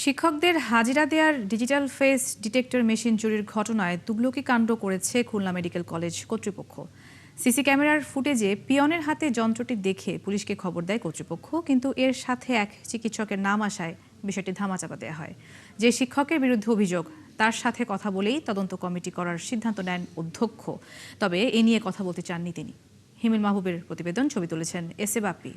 শিক্ষকদের হাজিরা দেওয়ার ডিজিটাল ফেস ডিটেক্টর মেশিন চুরির ঘটনায় তুগলকি কাণ্ড করেছে খুলনা মেডিকেল কলেজ কর্তৃপক্ষ। সিসি ক্যামেরার ফুটেজে পিয়নের হাতে যন্ত্রটি দেখে পুলিশকে খবর দেয় কর্তৃপক্ষ, কিন্তু এর সাথে এক চিকিৎসকের নাম আসায় বিষয়টি ধামাচাপা দেওয়া হয়। যে শিক্ষকের বিরুদ্ধে অভিযোগ তার সাথে কথা বলেই তদন্ত কমিটি করার সিদ্ধান্ত নেন অধ্যক্ষ। তবে এ নিয়ে কথা বলতে চাননি তিনি। হিমেল মাহবুবের প্রতিবেদন, ছবি তুলেছেন এস এ বাপ্পি।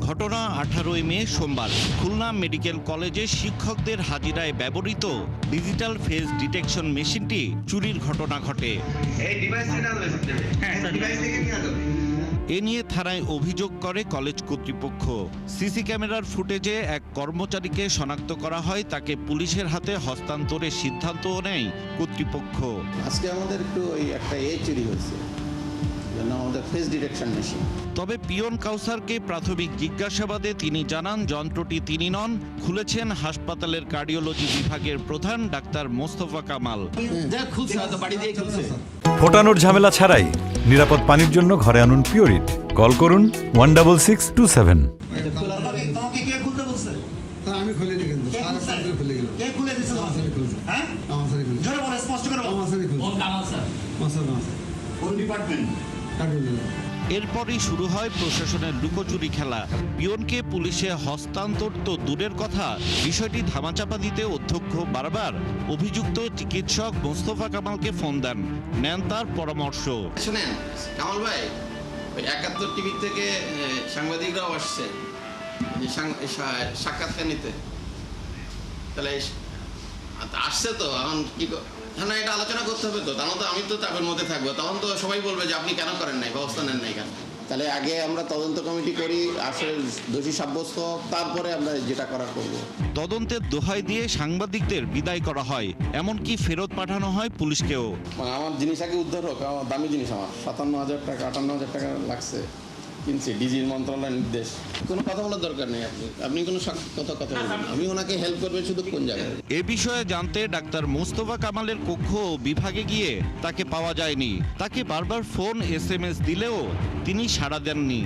ঘটনা 18 মে সোমবার খুলনা মেডিকেল কলেজে শিক্ষকদের হাজিরায় ব্যবহৃত ডিজিটাল ফেস ডিটেকশন মেশিনটি চুরির ঘটনা ঘটে। এ নিয়ে থানায় অভিযোগ করে কলেজ কর্তৃপক্ষ। সিসি ক্যামেরার ফুটেজে এক কর্মচারীকে শনাক্ত করা হয়, তাকে পুলিশের হাতে হস্তান্তরের সিদ্ধান্ত নেয় কর্তৃপক্ষ। আজকে আমাদের একটু একটা চুরি হয়েছে, আমাদের ফেস ডিটেকশন মেশিন। তবে পিয়ন কাউসারকে প্রাথমিক জিজ্ঞাসাবাদে তিনি জানান যন্ত্রটি তিনি নন, খুলেছেন হাসপাতালের কার্ডিওলজি বিভাগের প্রধান ডাক্তার মোস্তফা কামাল। ফোটানোর ঝামেলা ছাড়াই নিরাপদ পানির জন্য ঘরে আনুন পিওরিট। কল করুন 16627। আমি খুলিনি কিন্তু খুলে গেল। কে খুলে দিয়েছে? হ্যাঁ, আমার স্যার খুলে। জোরে বলো, স্পষ্ট করে বলো। আমার স্যার খুলে। কোন Kamal sir? Master Kamal sir. কোন ডিপার্টমেন্ট? এরপরই শুরু হয় প্রশাসনের লুকোচুরি খেলা। পিয়নকে পুলিশে হস্তান্তর তো দূরের কথা, বিষয়টি ধামাচাপা দিতে অধ্যক্ষ বারবার অভিযুক্ত চিকিৎসক মোস্তফা কামালকে ফোন দেন, নেন তার পরামর্শ। শুনেন কামাল ভাই, ওই 71 টিভি থেকে সাংবাদিকরাও আসছে সাক্ষাৎকার নিতে। তাহলে আসছে তো, এখন কি না এটা আলোচনা করতে হবে তো, তাহলে তো আমি তো চাপের মধ্যে থাকবো, তখন তো সবাই বলবে যে আপনি কেন করেন নাই, ব্যবস্থা নেন নাই কেন। তাহলে আগে আমরা তদন্ত কমিটি করি, আসলে দোষী সাব্যস্ত, তারপরে আমরা যেটা করার করব। তদন্তের দোহাই দিয়ে সাংবাদিকদের বিদায় করা হয়, এমনকি ফেরত পাঠানো হয় পুলিশকেও। আমার জিনিস আগে উদ্ধার হোক, আমার দামি জিনিস, আমার 57,000 টাকা 58,000 টাকা লাগছে, কিনছি ডিজির মন্ত্রণালয়ের নির্দেশ। কোনো কথা বলার দরকার নেই, আপনি কোনো কথা বলবেন, আমি ওনাকে হেল্প করবে শুধু কোন জায়গায়। এ বিষয়ে জানতে ডাক্তার মোস্তফা কামালের কক্ষ বিভাগে গিয়ে তাকে পাওয়া যায়নি। তাকে বারবার ফোন SMS দিলেও তিনি সাড়া দেননি।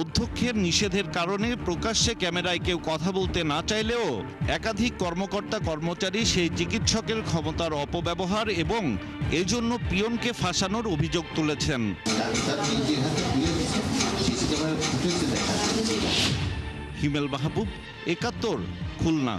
অধ্যক্ষের নিষেধের কারণে প্রকাশ্যে ক্যামেরায় কেউ কথা বলতে না চাইলেও একাধিক কর্মকর্তা কর্মচারী সেই চিকিৎসকের ক্ষমতার অপব্যবহার এবং এজন্য পিয়নকে ফাঁসানোর অভিযোগ তুলেছেন। হিমেল মাহবুব, 71, খুলনা।